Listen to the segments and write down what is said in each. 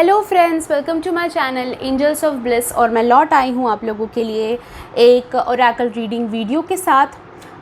Hello friends, welcome to my channel angels of bliss. और मैं लौट आई हूँ आप लोगों के लिए एक ओरेकल रीडिंग वीडियो के साथ।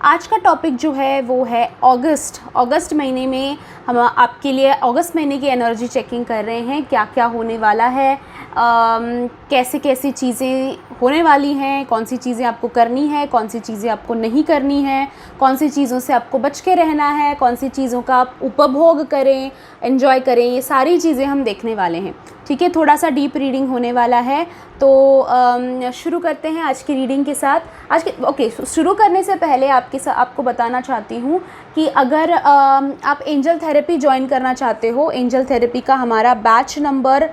आज का टॉपिक जो है वो है अगस्त महीने में हम आपके लिए अगस्त महीने की एनर्जी चेकिंग कर रहे हैं। क्या क्या होने वाला है, कैसे कैसी चीज़ें होने वाली हैं, कौन सी चीज़ें आपको करनी है, कौन सी चीज़ें आपको नहीं करनी है, कौन सी चीज़ों से आपको बच के रहना है, कौन सी चीज़ों का आप उपभोग करें, एंजॉय करें, ये सारी चीज़ें हम देखने वाले हैं। ठीक है, थोड़ा सा डीप रीडिंग होने वाला है। तो शुरू करते हैं आज की रीडिंग के साथ। शुरू करने से पहले आपको बताना चाहती हूँ कि अगर आप एंजल थेरेपी ज्वाइन करना चाहते हो, एंजल थेरेपी का हमारा बैच नंबर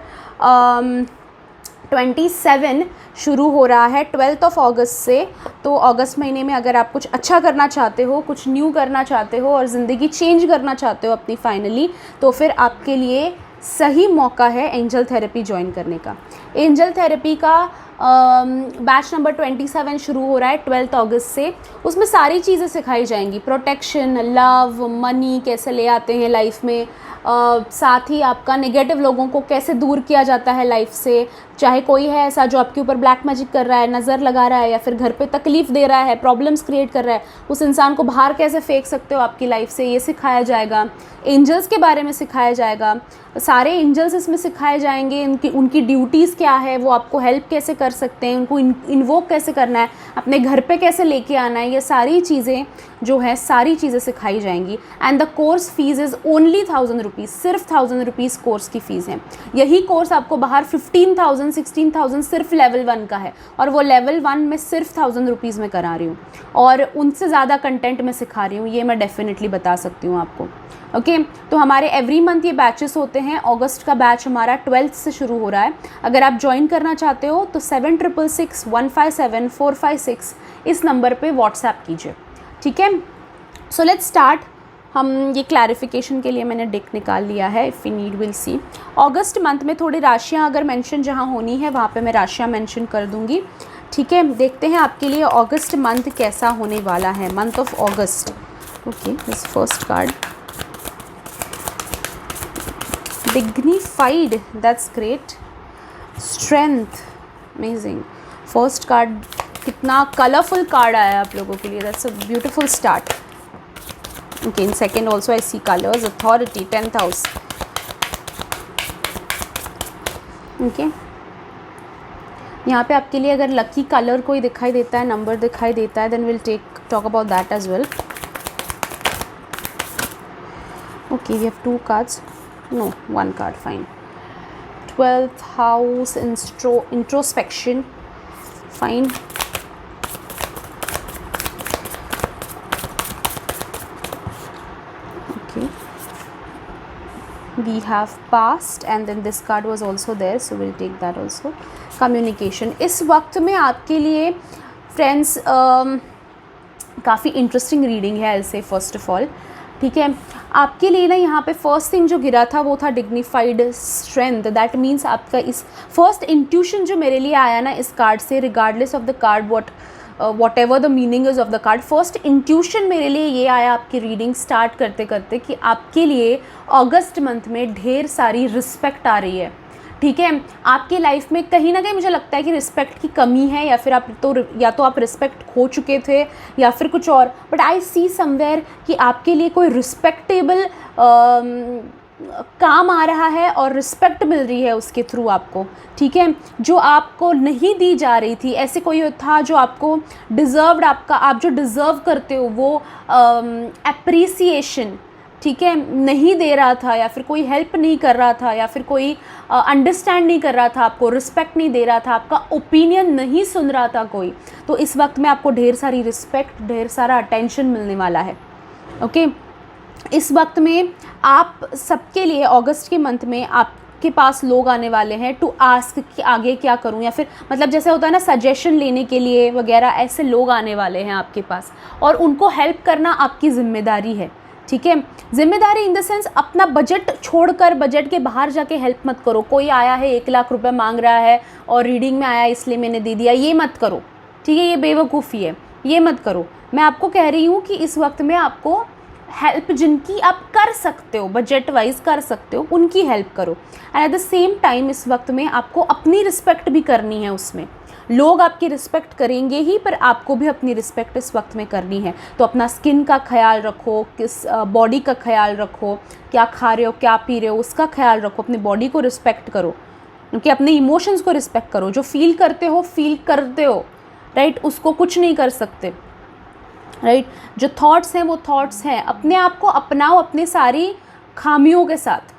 27 शुरू हो रहा है 12 अगस्त से। तो अगस्त महीने में अगर आप कुछ अच्छा करना चाहते हो, कुछ न्यू करना चाहते हो और ज़िंदगी चेंज करना चाहते हो अपनी फाइनली, तो फिर आपके लिए सही मौका है एंजल थेरेपी ज्वाइन करने का। एंजल थेरेपी का बैच नंबर 27 शुरू हो रहा है 12 अगस्त से। उसमें सारी चीज़ें सिखाई जाएंगी, प्रोटेक्शन, लव, मनी कैसे ले आते हैं लाइफ में, साथ ही आपका नेगेटिव लोगों को कैसे दूर किया जाता है लाइफ से। चाहे कोई है ऐसा जो आपके ऊपर ब्लैक मैजिक कर रहा है, नज़र लगा रहा है या फिर घर पे तकलीफ़ दे रहा है, प्रॉब्लम्स क्रिएट कर रहा है, उस इंसान को बाहर कैसे फेंक सकते हो आपकी लाइफ से, ये सिखाया जाएगा। एंजल्स के बारे में सिखाया जाएगा, सारे एंजल्स इसमें सिखाए जाएंगे। उनकी ड्यूटीज़ क्या है, वो आपको हेल्प कैसे कर सकते हैं, उनको इन्वोक कैसे करना है, अपने घर पे कैसे लेके आना है, ये सारी चीज़ें जो है सारी चीज़ें सिखाई जाएंगी। And the course fees is only 1000 rupees, सिर्फ 1000 रुपीज़ कोर्स की फ़ीस है। यही कोर्स आपको बाहर 15,000 16,000 सिर्फ लेवल 1 का है, और वो लेवल 1 में सिर्फ 1000 रुपीज़ में करा रही हूँ, और उनसे ज़्यादा कंटेंट में सिखा रही हूँ, ये मैं डेफिनेटली बता सकती हूँ आपको। ओके, तो हमारे एवरी मंथ ये बैचेस होते हैं। अगस्त का बैच हमारा 12 से शुरू हो रहा है। अगर आप ज्वाइन करना चाहते हो तो 7666157456 इस नंबर पे व्हाट्सएप कीजिए। ठीक है, सो लेट्स स्टार्ट। हम ये क्लैरिफिकेशन के लिए मैंने डेक निकाल लिया है, if you need will see. August month में थोड़ी राशियाँ अगर मेंशन जहाँ होनी है वहाँ पे मैं राशियाँ मेंशन कर दूँगी। ठीक है, देखते हैं आपके लिए अगस्त मंथ कैसा होने वाला है, month of August. Okay, this first card, dignified, that's great, strength, amazing। First card कितना कलरफुल कार्ड आया है आप लोगों के लिए, that's a beautiful start। okay, in second also I see colors, authority, 10th house। okay, यहाँ पे आपके लिए अगर लकी कलर कोई दिखाई देता है, नंबर दिखाई देता है, then we'll talk about that as well। okay, we have 2 cards, no, 1 card, fine। 12th house, introspection, fine। okay, we have past and then this card was also there, so we'll take that also। communication, इस वक्त में आपके लिए friends काफ़ी interesting reading है ऐसे, first of all. ठीक है, आपके लिए ना यहाँ पे फर्स्ट थिंग जो गिरा था वो था डिग्निफाइड स्ट्रेंथ। दैट मीन्स आपका इस फर्स्ट इंट्यूशन जो मेरे लिए आया ना इस कार्ड से, regardless of the card what ever the meaning is of the card, first intuition मेरे लिए ये आया आपकी रीडिंग स्टार्ट करते करते कि आपके लिए अगस्त मंथ में ढेर सारी रिस्पेक्ट आ रही है। ठीक है, आपकी लाइफ में कहीं ना कहीं मुझे लगता है कि रिस्पेक्ट की कमी है, या फिर आप रिस्पेक्ट खो चुके थे या फिर कुछ और, बट आई सी समवेयर कि आपके लिए कोई रिस्पेक्टेबल काम आ रहा है और रिस्पेक्ट मिल रही है उसके थ्रू आपको। ठीक है, जो आपको नहीं दी जा रही थी, ऐसे कोई था जो आपको डिज़र्व्ड, आप जो डिज़र्व करते हो वो एप्रिसिएशन, ठीक है, नहीं दे रहा था, या फिर कोई हेल्प नहीं कर रहा था, या फिर कोई अंडरस्टैंड नहीं कर रहा था, आपको रिस्पेक्ट नहीं दे रहा था, आपका ओपिनियन नहीं सुन रहा था कोई, तो इस वक्त में आपको ढेर सारी रिस्पेक्ट, ढेर सारा अटेंशन मिलने वाला है। ओके, इस वक्त में आप सबके लिए अगस्त के मंथ में आपके पास लोग आने वाले हैं टू आस्क कि आगे क्या करूं, या फिर मतलब जैसे होता है ना सजेशन लेने के लिए वगैरह, ऐसे लोग आने वाले हैं आपके पास, और उनको हेल्प करना आपकी ज़िम्मेदारी है। ठीक है, जिम्मेदारी इन द सेंस अपना बजट छोड़कर बजट के बाहर जाके हेल्प मत करो। कोई आया है 1 लाख रुपए मांग रहा है और रीडिंग में आया इसलिए मैंने दे दिया, ये मत करो। ठीक है, ये बेवकूफ़ी है, ये मत करो। मैं आपको कह रही हूँ कि इस वक्त में आपको हेल्प जिनकी आप कर सकते हो, बजट वाइज कर सकते हो, उनकी हेल्प करो। And at the same time इस वक्त में आपको अपनी रिस्पेक्ट भी करनी है। उसमें लोग आपकी रिस्पेक्ट करेंगे ही, पर आपको भी अपनी रिस्पेक्ट इस वक्त में करनी है। तो अपना स्किन का ख्याल रखो, किस बॉडी का ख्याल रखो, क्या खा रहे हो, क्या पी रहे हो, उसका ख्याल रखो, अपनी बॉडी को रिस्पेक्ट करो, क्योंकि अपने इमोशंस को रिस्पेक्ट करो। जो फील करते हो राइट, उसको कुछ नहीं कर सकते, राइट। जो थॉट्स हैं वो थॉट्स हैं, अपने आप को अपनाओ अपनी सारी खामियों के साथ।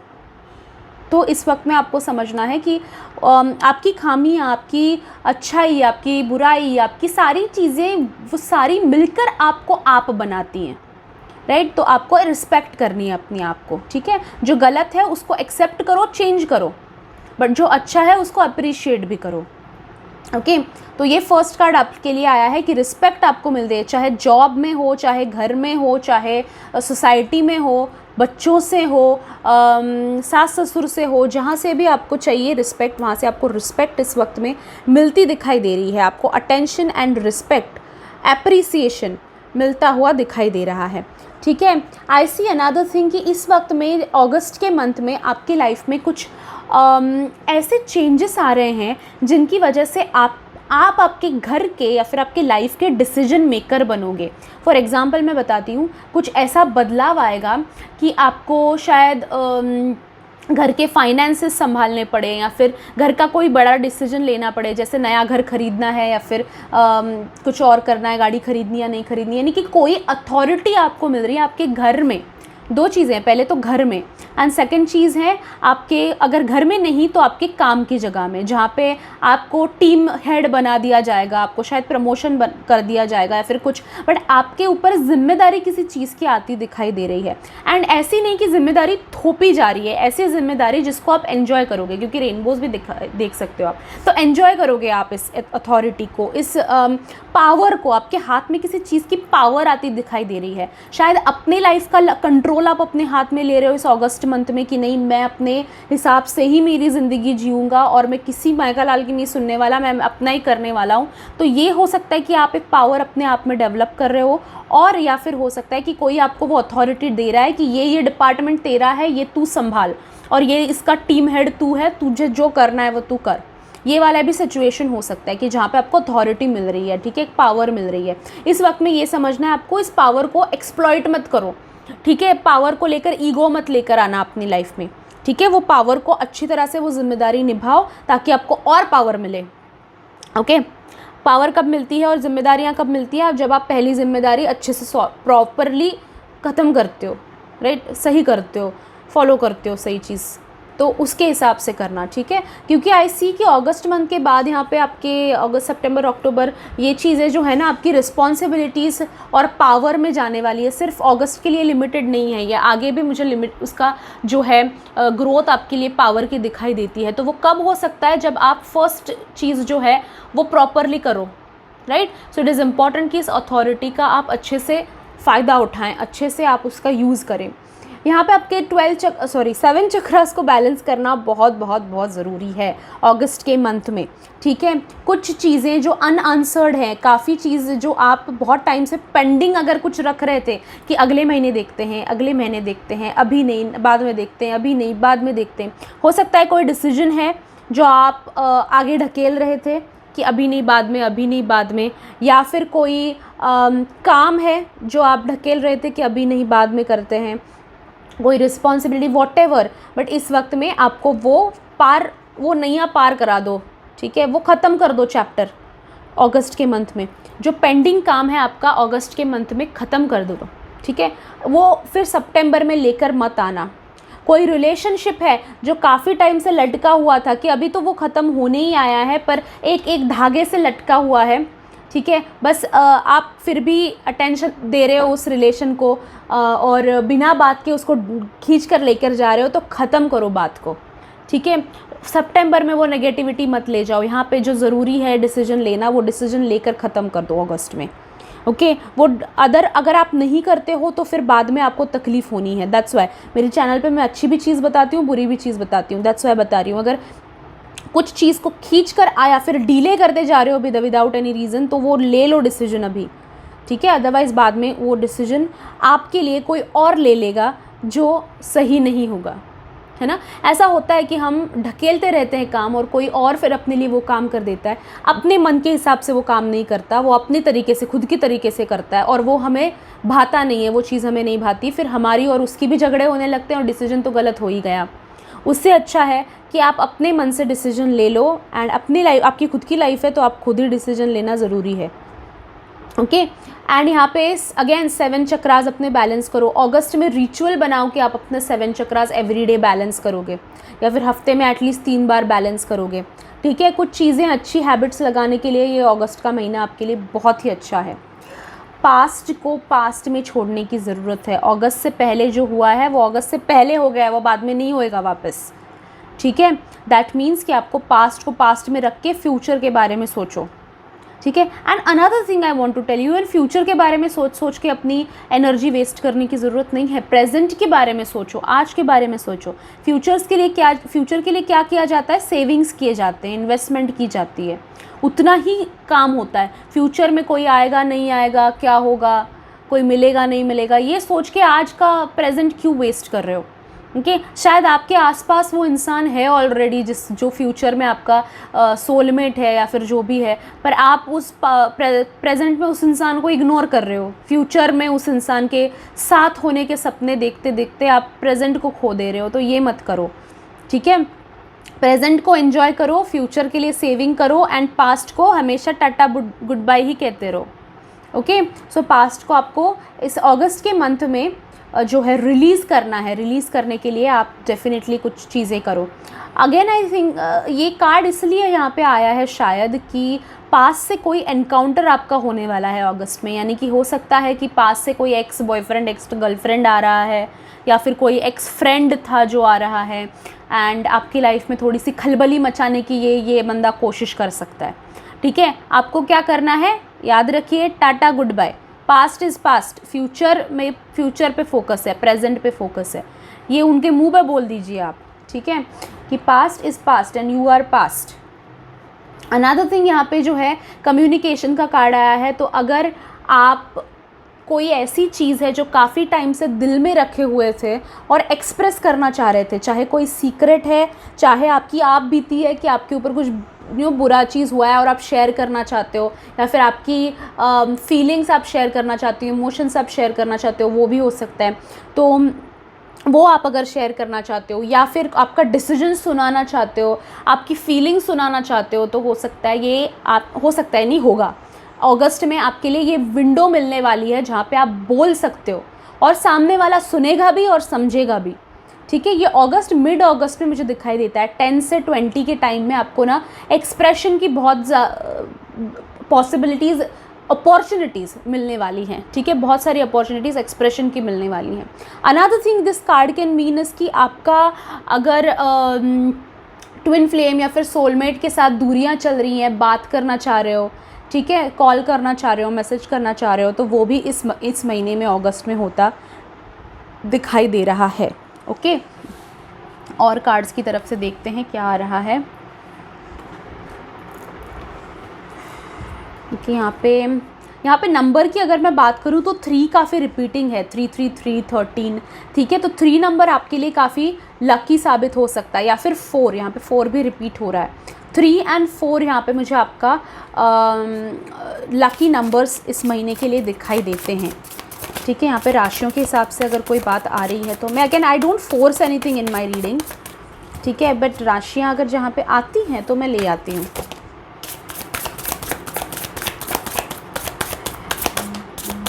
तो इस वक्त में आपको समझना है कि आपकी खामियाँ, आपकी अच्छाई, आपकी बुराई, आपकी सारी चीज़ें वो सारी मिलकर आपको आप बनाती हैं, राइट। तो आपको रिस्पेक्ट करनी है अपनी आप को, ठीक है। जो गलत है उसको एक्सेप्ट करो, चेंज करो, बट जो अच्छा है उसको अप्रिशिएट भी करो, ओके। तो ये फर्स्ट कार्ड आपके लिए आया है कि रिस्पेक्ट आपको मिल रही है, चाहे जॉब में हो, चाहे घर में हो, चाहे सोसाइटी में हो, बच्चों से हो, सास ससुर से हो, जहाँ से भी आपको चाहिए रिस्पेक्ट, वहाँ से आपको रिस्पेक्ट इस वक्त में मिलती दिखाई दे रही है। आपको अटेंशन एंड रिस्पेक्ट, एप्रिसिएशन मिलता हुआ दिखाई दे रहा है, ठीक है। आई सी अनदर थिंग कि इस वक्त में अगस्त के मंथ में आपकी लाइफ में कुछ ऐसे चेंजेस आ रहे हैं जिनकी वजह से आप आपके घर के या फिर आपके लाइफ के डिसीजन मेकर बनोगे। फॉर एग्ज़ाम्पल मैं बताती हूँ, कुछ ऐसा बदलाव आएगा कि आपको शायद घर के फाइनेंसेस संभालने पड़े, या फिर घर का कोई बड़ा डिसीजन लेना पड़े, जैसे नया घर खरीदना है या फिर कुछ और करना है, गाड़ी खरीदनी या नहीं खरीदनी, यानी कि कोई अथॉरिटी आपको मिल रही है आपके घर में। दो चीज़ें हैं, पहले तो घर में, एंड सेकंड चीज़ है आपके, अगर घर में नहीं तो आपके काम की जगह में, जहाँ पे आपको टीम हेड बना दिया जाएगा, आपको शायद प्रमोशन कर दिया जाएगा या फिर कुछ, बट आपके ऊपर जिम्मेदारी किसी चीज़ की आती दिखाई दे रही है। एंड ऐसी नहीं कि जिम्मेदारी थोपी जा रही है, ऐसी जिम्मेदारी जिसको आप एन्जॉय करोगे, क्योंकि रेनबोज भी देख सकते हो आप, तो एन्जॉय करोगे आप इस अथॉरिटी को, इस पावर को। आपके हाथ में किसी चीज़ की पावर आती दिखाई दे रही है। शायद अपनी लाइफ का कंट्रोल आप अपने हाथ में ले रहे हो इस अगस्त मंथ में कि नहीं, मैं अपने हिसाब से ही मेरी ज़िंदगी जीऊँगा और मैं किसी मायका लाल की नहीं सुनने वाला, मैं अपना ही करने वाला हूँ। तो ये हो सकता है कि आप एक पावर अपने आप में डेवलप कर रहे हो, और या फिर हो सकता है कि कोई आपको वो अथॉरिटी दे रहा है कि ये डिपार्टमेंट तेरा है, ये तू संभाल, और ये इसका टीम हेड तू है, तुझे जो करना है वो तू कर। ये वाला भी सिचुएशन हो सकता है कि जहाँ पे आपको अथॉरिटी मिल रही है, ठीक है, एक पावर मिल रही है। इस वक्त में ये समझना है आपको, इस पावर को एक्सप्लॉइट मत करो, ठीक है। पावर को लेकर ईगो मत लेकर आना अपनी लाइफ में, ठीक है। वो पावर को अच्छी तरह से वो जिम्मेदारी निभाओ ताकि आपको और पावर मिले, ओके। पावर कब मिलती है और जिम्मेदारियाँ कब मिलती है? जब आप पहली जिम्मेदारी अच्छे से प्रॉपरली ख़त्म करते हो, राइट, सही करते हो, फॉलो करते हो सही चीज़, तो उसके हिसाब से करना, ठीक है। क्योंकि आई सी कि अगस्त मंथ के बाद यहाँ पे आपके अगस्त सितंबर अक्टूबर ये चीज़ें जो है ना, आपकी रिस्पॉन्सिबिलिटीज़ और पावर में जाने वाली है। सिर्फ अगस्त के लिए लिमिटेड नहीं है ये, आगे भी मुझे लिमिट उसका जो है ग्रोथ आपके लिए पावर की दिखाई देती है। तो वो कब हो सकता है? जब आप फर्स्ट चीज़ जो है वो प्रॉपरली करो, right. So it is important कि इस अथॉरिटी का आप अच्छे से फ़ायदा उठाएं, अच्छे से आप उसका यूज़ करें। यहाँ पे आपके 7 चक्रास को बैलेंस करना बहुत बहुत बहुत ज़रूरी है अगस्त के मंथ में, ठीक है। कुछ चीज़ें जो अनआंसर्ड हैं, काफ़ी चीज़ जो आप बहुत टाइम से पेंडिंग अगर कुछ रख रहे थे कि अगले महीने देखते हैं, अगले महीने देखते हैं, अभी नहीं बाद में देखते हैं, अभी नहीं बाद में देखते हैं, हो सकता है कोई डिसीजन है जो आप आगे ढकेल रहे थे कि अभी नहीं बाद में, अभी नहीं बाद में, या फिर कोई काम है जो आप ढकेल रहे थे कि अभी नहीं बाद में करते हैं, कोई रिस्पॉन्सिबिलिटी वॉटेवर, बट इस वक्त में आपको वो नैया पार करा दो, ठीक है। वो ख़त्म कर दो चैप्टर अगस्त के मंथ में, जो पेंडिंग काम है आपका अगस्त के मंथ में ख़त्म कर दो, ठीक है। वो फिर सितंबर में लेकर मत आना। कोई रिलेशनशिप है जो काफ़ी टाइम से लटका हुआ था कि अभी तो वो ख़त्म होने ही आया है, पर एक एक धागे से लटका हुआ है, ठीक है। बस आप फिर भी अटेंशन दे रहे हो उस रिलेशन को और बिना बात के उसको खींच कर लेकर जा रहे हो, तो ख़त्म करो बात को, ठीक है। सितंबर में वो नेगेटिविटी मत ले जाओ। यहाँ पे जो ज़रूरी है डिसीजन लेना, वो डिसीजन लेकर ख़त्म कर दो अगस्त में, ओके। वो अगर आप नहीं करते हो तो फिर बाद में आपको तकलीफ़ होनी है। दैट्स वाई मेरे चैनल पे मैं अच्छी भी चीज़ बताती हूँ, बुरी भी चीज़ बताती हूँ। दैट्स वाई बता रही हूँ, अगर कुछ चीज़ को खींच कर आया फिर डिले करते जा रहे हो विदाउट एनी रीज़न, तो वो ले लो डिसीजन अभी, ठीक है, अदरवाइज़ बाद में वो डिसीजन आपके लिए कोई और ले लेगा जो सही नहीं होगा, है ना। ऐसा होता है कि हम ढकेलते रहते हैं काम और कोई और फिर अपने लिए वो काम कर देता है, अपने मन के हिसाब से वो काम नहीं करता, वो अपने तरीके से, खुद की तरीके से करता है और वो हमें भाता नहीं है, वो चीज़ हमें नहीं भाती, फिर हमारी और उसकी भी झगड़े होने लगते हैं और डिसीजन तो गलत हो ही गया। उससे अच्छा है कि आप अपने मन से डिसीजन ले लो एंड अपनी लाइफ, आपकी खुद की लाइफ है तो आप खुद ही डिसीजन लेना ज़रूरी है, ओके। एंड यहाँ पे अगेन 7 चक्रास अपने बैलेंस करो। अगस्त में रिचुअल बनाओ कि आप अपने 7 चक्रास एवरीडे बैलेंस करोगे या फिर हफ्ते में एटलीस्ट 3 बार बैलेंस करोगे, ठीक है। कुछ चीज़ें, अच्छी हैबिट्स लगाने के लिए ये अगस्त का महीना आपके लिए बहुत ही अच्छा है। पास्ट को पास्ट में छोड़ने की ज़रूरत है। अगस्त से पहले जो हुआ है वो अगस्त से पहले हो गया है, वो बाद में नहीं होएगा वापस, ठीक है। दैट मीन्स कि आपको पास्ट को पास्ट में रख के फ्यूचर के बारे में सोचो, ठीक है। And another thing I want to tell you, and future के बारे में सोच के अपनी एनर्जी वेस्ट करने की ज़रूरत नहीं है। प्रेजेंट के बारे में सोचो, आज के बारे में सोचो। फ्यूचर के लिए क्या किया जाता है, सेविंग्स किए जाते हैं, इन्वेस्टमेंट की जाती है, उतना ही काम होता है। फ्यूचर में कोई आएगा नहीं आएगा, क्या होगा, कोई मिलेगा नहीं मिलेगा, ये सोच के आज का प्रेजेंट क्यों वेस्ट कर रहे हो, ओके। शायद आपके आसपास वो इंसान है ऑलरेडी जो फ्यूचर में आपका सोलमेट है या फिर जो भी है, पर आप उस प्रेजेंट में उस इंसान को इग्नोर कर रहे हो। फ्यूचर में उस इंसान के साथ होने के सपने देखते देखते आप प्रेजेंट को खो दे रहे हो, तो ये मत करो, ठीक है। प्रेजेंट को एंजॉय करो, फ्यूचर के लिए सेविंग करो एंड पास्ट को हमेशा टाटा गुड बाय ही कहते रहो, ओके। सो पास्ट को आपको इस अगस्त के मंथ में जो है रिलीज़ करना है। रिलीज़ करने के लिए आप डेफिनेटली कुछ चीज़ें करो। अगेन आई थिंक ये कार्ड इसलिए यहाँ पे आया है शायद कि पास से कोई एनकाउंटर आपका होने वाला है अगस्त में, यानी कि हो सकता है कि पास से कोई एक्स बॉयफ्रेंड, एक्स गर्लफ्रेंड आ रहा है या फिर कोई एक्स फ्रेंड था जो आ रहा है एंड आपकी लाइफ में थोड़ी सी खलबली मचाने की ये बंदा कोशिश कर सकता है, ठीक है। आपको क्या करना है, याद रखिए, tata goodbye. Past is past, future पे फोकस है, प्रेजेंट पे फोकस है। ये उनके मुंह पे बोल दीजिए आप, ठीक है, कि past is past and you are past. Another thing यहाँ पे जो है कम्युनिकेशन का कार्ड आया है, तो अगर आप कोई ऐसी चीज़ है जो काफ़ी टाइम से दिल में रखे हुए थे और एक्सप्रेस करना चाह रहे थे, चाहे कोई सीक्रेट है, चाहे आपकी आप बीती है कि आपके ऊपर कुछ बुरा चीज़ हुआ है और आप शेयर करना चाहते हो, या फिर आपकी फीलिंग्स आप शेयर करना चाहते हो, इमोशंस आप शेयर करना चाहते हो, वो भी हो सकता है। तो वो आप अगर शेयर करना चाहते हो या फिर आपका डिसीजन सुनाना चाहते हो, आपकी फीलिंग सुनाना चाहते हो, तो हो सकता है नहीं होगा, अगस्त में आपके लिए ये विंडो मिलने वाली है जहाँ पे आप बोल सकते हो और सामने वाला सुनेगा भी और समझेगा भी, ठीक है। ये अगस्त, मिड अगस्त में मुझे दिखाई देता है 10 से 20 के टाइम में आपको ना एक्सप्रेशन की बहुत पॉसिबिलिटीज़, अपॉर्चुनिटीज़ मिलने वाली हैं, ठीक है। बहुत सारी अपॉर्चुनिटीज़ एक्सप्रेशन की मिलने वाली हैं। Another thing this card can mean is कि आपका अगर ट्विन फ्लेम या फिर सोलमेट के साथ दूरियां चल रही हैं, बात करना चाह रहे हो, ठीक है, कॉल करना चाह रहे हो, मैसेज करना चाह रहे हो, तो वो भी इस महीने में अगस्त में होता दिखाई दे रहा है, ओके। और कार्ड्स की तरफ से देखते हैं क्या आ रहा है। कि यहाँ पे नंबर की अगर मैं बात करूँ तो 3 काफ़ी रिपीटिंग है, 333 13, ठीक है। तो 3 नंबर आपके लिए काफ़ी लकी साबित हो सकता है, या फिर 4, यहाँ पे 4 भी रिपीट हो रहा है। 3 एंड 4 यहाँ पे मुझे आपका लकी नंबर्स इस महीने के लिए दिखाई देते हैं, ठीक है। यहाँ पे राशियों के हिसाब से अगर कोई बात आ रही है तो मैं again I don't force anything in my reading, ठीक है, बट राशियाँ अगर जहाँ पे आती हैं तो मैं ले आती हूँ।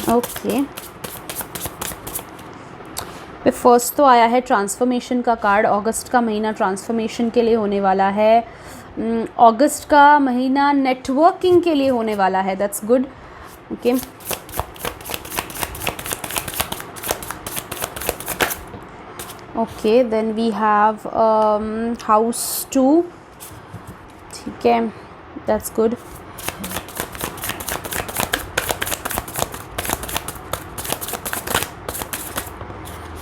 ओके, फर्स्ट तो आया है ट्रांसफॉर्मेशन का कार्ड। अगस्त का महीना ट्रांसफॉर्मेशन के लिए होने वाला है। अगस्त का महीना नेटवर्किंग के लिए होने वाला है, that's good, okay. Okay, then we have house 2, ठीक है, that's good.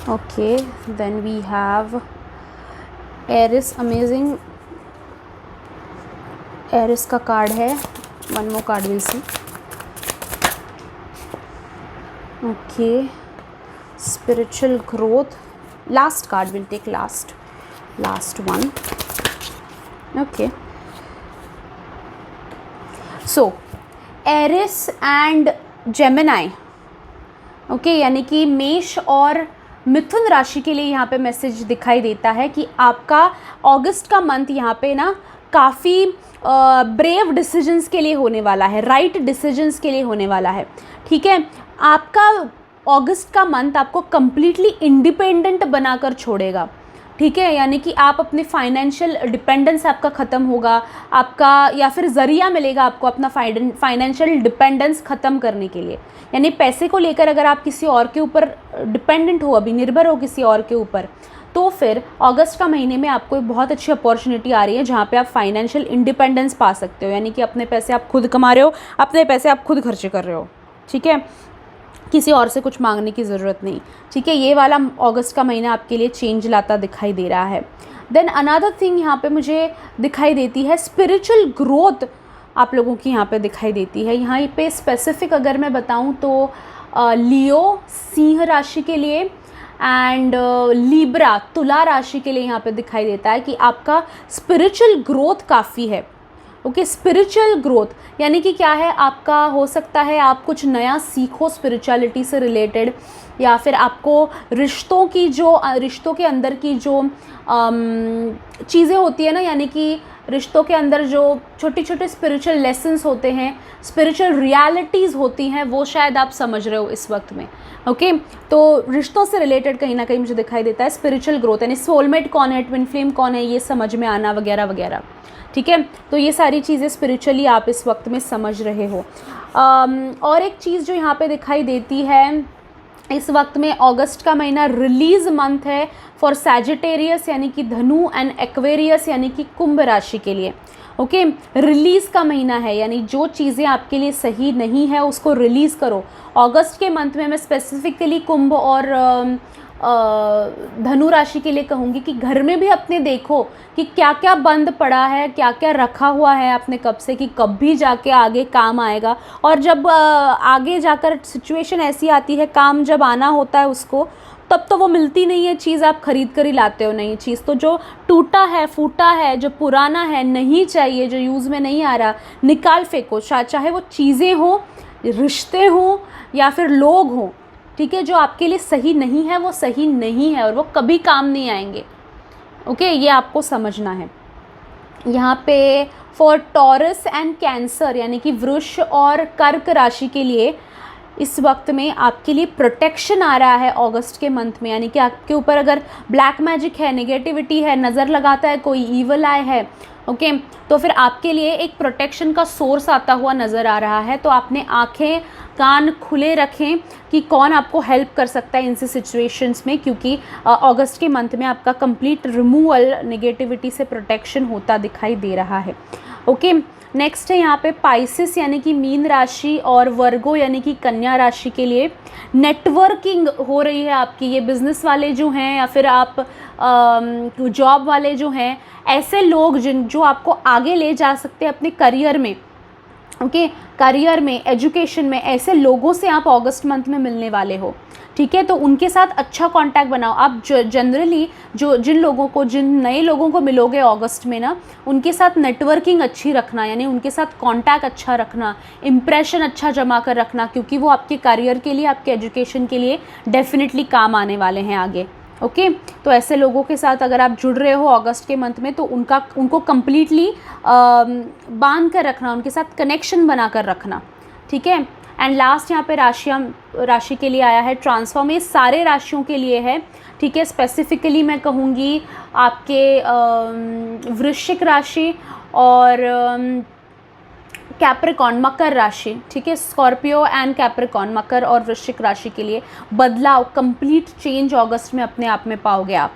Okay, then we have Aries, amazing. Aries का कार्ड है, one more card we'll see. Okay, spiritual growth, last card, will take last one. Okay, so Aries and Gemini, okay, यानी कि मेष और मिथुन राशि के लिए यहाँ पे मैसेज दिखाई देता है कि आपका अगस्त का मंथ यहाँ पे ना काफ़ी ब्रेव डिसीजंस के लिए होने वाला है, राइट डिसीजंस के लिए होने वाला है. ठीक है, आपका अगस्त का मंथ आपको कम्प्लीटली इंडिपेंडेंट बनाकर छोड़ेगा. ठीक है, यानी कि आप अपने फाइनेंशियल डिपेंडेंस आपका ख़त्म होगा, आपका या फिर ज़रिया मिलेगा आपको अपना फाइनेंशियल डिपेंडेंस ख़त्म करने के लिए. यानी पैसे को लेकर अगर आप किसी और के ऊपर डिपेंडेंट हो, अभी निर्भर हो किसी और के ऊपर, तो फिर अगस्त का महीने में आपको एक बहुत अच्छी अपॉर्चुनिटी आ रही है जहाँ पे आप फाइनेंशियल इंडिपेंडेंस पा सकते हो. यानी कि अपने पैसे आप खुद कमा रहे हो, अपने पैसे आप खुद खर्चे कर रहे हो. ठीक है, किसी और से कुछ मांगने की ज़रूरत नहीं. ठीक है, ये वाला अगस्त का महीना आपके लिए चेंज लाता दिखाई दे रहा है. देन अनदर थिंग यहाँ पे मुझे दिखाई देती है, स्पिरिचुअल ग्रोथ आप लोगों की यहाँ पे दिखाई देती है. यहाँ पे स्पेसिफिक अगर मैं बताऊँ तो लियो सिंह राशि के लिए एंड लिब्रा तुला राशि के लिए यहाँ पे दिखाई देता है कि आपका स्पिरिचुअल ग्रोथ काफ़ी है. ओके, स्पिरिचुअल ग्रोथ यानी कि क्या है, आपका हो सकता है आप कुछ नया सीखो स्पिरिचुअलिटी से रिलेटेड, या फिर आपको रिश्तों के अंदर की जो चीज़ें होती है ना, यानी कि रिश्तों के अंदर जो छोटे छोटे स्पिरिचुअल लेसन्स होते हैं, स्पिरिचुअल रियलिटीज़ होती हैं, वो शायद आप समझ रहे हो इस वक्त में. ओके, तो रिश्तों से रिलेटेड कहीं ना कहीं मुझे दिखाई देता है स्पिरिचुअल ग्रोथ, यानी सोलमेट कौन है, ट्विन फ्लेम कौन है, ये समझ में आना वगैरह वगैरह. ठीक है, तो ये सारी चीज़ें स्पिरिचुअली आप इस वक्त में समझ रहे हो. और एक चीज़ जो यहाँ पे दिखाई देती है इस वक्त में, अगस्त का महीना रिलीज मंथ है फॉर सैजिटेरियस यानी कि धनु एंड एक्वेरियस यानी कि कुंभ राशि के लिए. ओके, रिलीज़ का महीना है, यानी जो चीज़ें आपके लिए सही नहीं है उसको रिलीज़ करो. अगस्त के मंथ में मैं स्पेसिफिकली कुंभ और धनु राशि के लिए कहूँगी कि घर में भी अपने देखो कि क्या क्या बंद पड़ा है, क्या क्या रखा हुआ है आपने कब से, कि कब भी जाके आगे काम आएगा. और जब आगे जाकर सिचुएशन ऐसी आती है, काम जब आना होता है उसको, तब तो वो मिलती नहीं है चीज़, आप खरीद कर ही लाते हो नई चीज़. तो जो टूटा है, फूटा है, जो पुराना है, नहीं चाहिए, जो यूज़ में नहीं आ रहा, निकाल फेंको. चाहे वो चीज़ें हो, रिश्ते हों या फिर लोग हों. ठीक है, जो आपके लिए सही नहीं है वो सही नहीं है और वो कभी काम नहीं आएंगे. ओके, ये आपको समझना है. यहाँ पे फॉर टॉरस एंड कैंसर यानी कि वृष और कर्क राशि के लिए इस वक्त में आपके लिए प्रोटेक्शन आ रहा है अगस्त के मंथ में. यानी कि आपके ऊपर अगर ब्लैक मैजिक है, नेगेटिविटी है, नज़र लगाता है कोई, ईवल आई है, ओके, तो फिर आपके लिए एक प्रोटेक्शन का सोर्स आता हुआ नज़र आ रहा है. तो आपने आंखें कान खुले रखें कि कौन आपको हेल्प कर सकता है इन सिचुएशंस में, क्योंकि अगस्त के मंथ में आपका कंप्लीट रिमूवल, नेगेटिविटी से प्रोटेक्शन होता दिखाई दे रहा है. ओके, नेक्स्ट है यहाँ पे पाइसिस यानी कि मीन राशि और वर्गो यानी कि कन्या राशि के लिए नेटवर्किंग हो रही है आपकी. ये बिज़नेस वाले जो हैं या फिर आप जॉब वाले जो हैं, ऐसे लोग जो आपको आगे ले जा सकते हैं अपने करियर में. ओके, करियर में, एजुकेशन में, ऐसे लोगों से आप अगस्त मंथ में मिलने वाले हो. ठीक है, तो उनके साथ अच्छा कांटेक्ट बनाओ. आप जनरली जिन नए लोगों को मिलोगे अगस्त में ना, उनके साथ नेटवर्किंग अच्छी रखना, यानी उनके साथ कांटेक्ट अच्छा रखना, इंप्रेशन अच्छा जमा कर रखना, क्योंकि वो आपके करियर के लिए, आपके एजुकेशन के लिए डेफिनेटली काम आने वाले हैं आगे. ओके, तो ऐसे लोगों के साथ अगर आप जुड़ रहे हो अगस्त के मंथ में, तो उनको कम्प्लीटली बांध कर रखना, उनके साथ कनेक्शन बना कर रखना. ठीक है, एंड लास्ट यहाँ पे राशि के लिए आया है ट्रांसफॉर्म. ये सारे राशियों के लिए है. ठीक है, स्पेसिफिकली मैं कहूँगी आपके वृश्चिक राशि और कैप्रिकॉर्न मकर राशि. ठीक है, स्कॉर्पियो एंड कैप्रिकॉर्न, मकर और वृश्चिक राशि के लिए बदलाव, कंप्लीट चेंज अगस्त में अपने आप में पाओगे आप.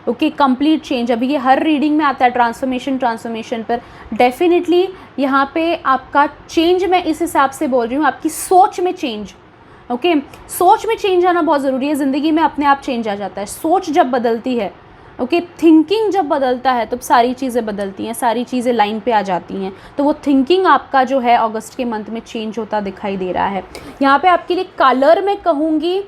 Okay, complete change. अभी ये हर रीडिंग में आता है ट्रांसफॉर्मेशन पर. डेफिनेटली यहाँ पे आपका चेंज, मैं इस हिसाब से बोल रही हूँ, आपकी सोच में चेंज. ओके, सोच में चेंज आना बहुत ज़रूरी है. ज़िंदगी में अपने आप चेंज आ जाता है सोच जब बदलती है. ओके थिंकिंग जब बदलता है तब सारी चीज़ें बदलती हैं, सारी चीज़ें लाइन पे आ जाती हैं। तो वो थिंकिंग आपका जो है अगस्त के मंथ में चेंज होता दिखाई दे रहा है। यहाँ पे आपके लिए कलर मैं कहूँगी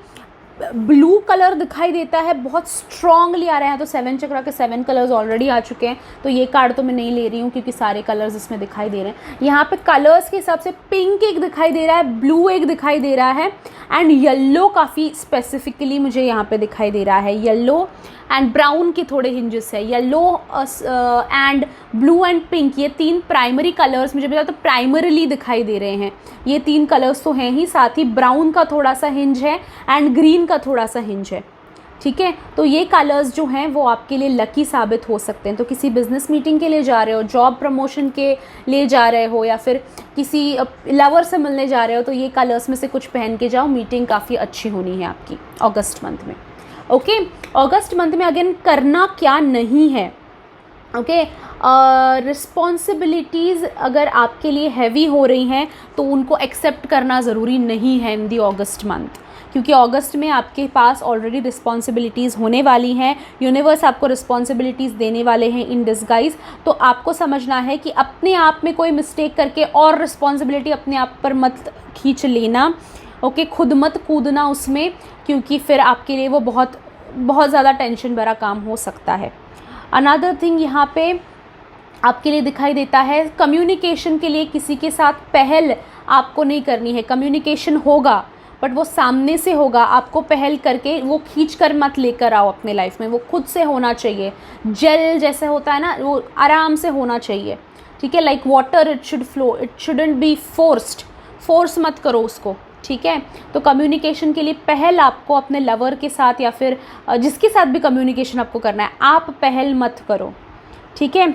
ब्लू कलर दिखाई देता है, बहुत स्ट्रांगली आ रहे हैं। तो 7 चक्रा के 7 कलर्स ऑलरेडी आ चुके हैं, तो ये कार्ड तो मैं नहीं ले रही हूँ क्योंकि सारे कलर्स इसमें दिखाई दे रहे हैं। यहाँ पे कलर्स के हिसाब से पिंक एक दिखाई दे रहा है, ब्लू एक दिखाई दे रहा है एंड येलो काफ़ी स्पेसिफिकली मुझे यहाँ पे दिखाई दे रहा है। येलो एंड ब्राउन के थोड़े हिंजेस है। Yellow and blue and pink, ये 3 प्राइमरी कलर्स मुझे बता तो प्राइमरीली दिखाई दे रहे हैं। ये 3 कलर्स तो हैं ही, साथ ही ब्राउन का थोड़ा सा हिंज है एंड ग्रीन का थोड़ा सा हिंज है। ठीक है, तो ये कलर्स जो हैं वो आपके लिए लकी साबित हो सकते हैं। तो किसी बिजनेस मीटिंग के लिए जा रहे हो, जॉब प्रमोशन के लिए जा रहे हो, या फिर किसी लवर से मिलने जा रहे हो, तो ये कलर्स में से कुछ पहन के जाओ, मीटिंग काफ़ी अच्छी होनी है आपकी अगस्त मंथ में। ओके, अगस्त मंथ में अगेन करना क्या नहीं है। ओके, रिस्पॉन्सिबिलिटीज़ अगर आपके लिए हैवी हो रही हैं तो उनको एक्सेप्ट करना ज़रूरी नहीं है इन दी अगस्त मंथ, क्योंकि अगस्त में आपके पास ऑलरेडी रिस्पॉन्सिबिलिटीज़ होने वाली हैं। यूनिवर्स आपको रिस्पॉन्सिबिलिटीज़ देने वाले हैं इन डिस्गाइज। तो आपको समझना है कि अपने आप में कोई मिस्टेक करके और रिस्पॉन्सिबिलिटी अपने आप पर मत खींच लेना। ओके, खुद मत कूदना उसमें, क्योंकि फिर आपके लिए वो बहुत ज़्यादा टेंशन भरा काम हो सकता है। अनदर थिंग यहाँ पे आपके लिए दिखाई देता है, कम्युनिकेशन के लिए किसी के साथ पहल आपको नहीं करनी है। कम्युनिकेशन होगा बट वो सामने से होगा, आपको पहल करके वो खींच कर मत लेकर आओ अपने लाइफ में। वो खुद से होना चाहिए, जेल जैसे होता है ना, वो आराम से होना चाहिए। ठीक है, like water it should flow, it shouldn't be forced. Force मत करो उसको। ठीक है, तो कम्युनिकेशन के लिए पहल आपको अपने लवर के साथ या फिर जिसके साथ भी कम्युनिकेशन आपको करना है, आप पहल मत करो। ठीक है,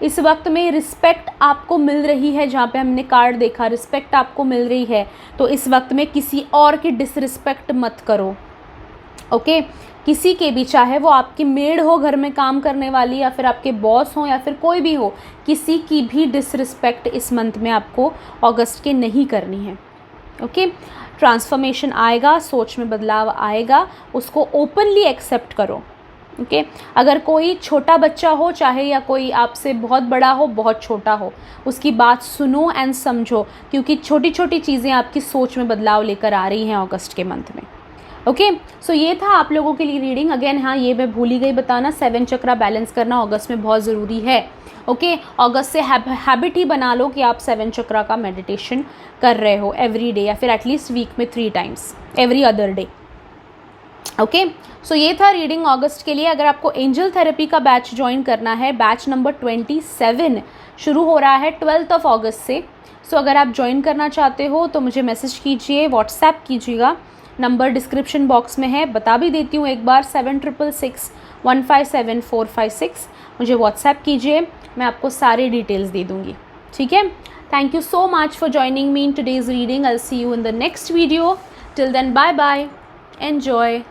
इस वक्त में रिस्पेक्ट आपको मिल रही है, जहाँ पे हमने कार्ड देखा रिस्पेक्ट आपको मिल रही है, तो इस वक्त में किसी और की डिसरिस्पेक्ट मत करो। ओके, किसी के भी, चाहे वो आपकी मेड हो घर में काम करने वाली, या फिर आपके बॉस हो, या फिर कोई भी हो, किसी की भी डिसरिस्पेक्ट इस मंथ में आपको अगस्त के नहीं करनी है। ओके, ट्रांसफॉर्मेशन आएगा, सोच में बदलाव आएगा, उसको ओपनली एक्सेप्ट करो। ओके, अगर कोई छोटा बच्चा हो चाहे, या कोई आपसे बहुत बड़ा हो बहुत छोटा हो, उसकी बात सुनो एंड समझो, क्योंकि छोटी छोटी चीज़ें आपकी सोच में बदलाव लेकर आ रही हैं अगस्त के मंथ में। ओके, सो ये था आप लोगों के लिए रीडिंग। अगेन हाँ, ये मैं भूल ही गई बताना, 7 चक्रा बैलेंस करना अगस्त में बहुत ज़रूरी है। ओके, अगस्त से हैबिट ही बना लो कि आप 7 चक्रा का मेडिटेशन कर रहे हो एवरी डे, या फिर एटलीस्ट वीक में 3 times, every other day. Okay, so ये था रीडिंग अगस्त के लिए। अगर आपको एंजल थेरेपी का बैच ज्वाइन करना है, बैच नंबर 27 शुरू हो रहा है 12 अगस्त से। सो अगर आप ज्वाइन करना चाहते हो तो मुझे मैसेज कीजिए, व्हाट्सएप कीजिएगा, नंबर डिस्क्रिप्शन बॉक्स में है। बता भी देती हूँ एक बार, 7666157456। मुझे व्हाट्सएप कीजिए, मैं आपको सारे डिटेल्स दे दूँगी। ठीक है, thank you so much for joining me in today's reading. I will see you in the next video. Till then, bye bye, enjoy.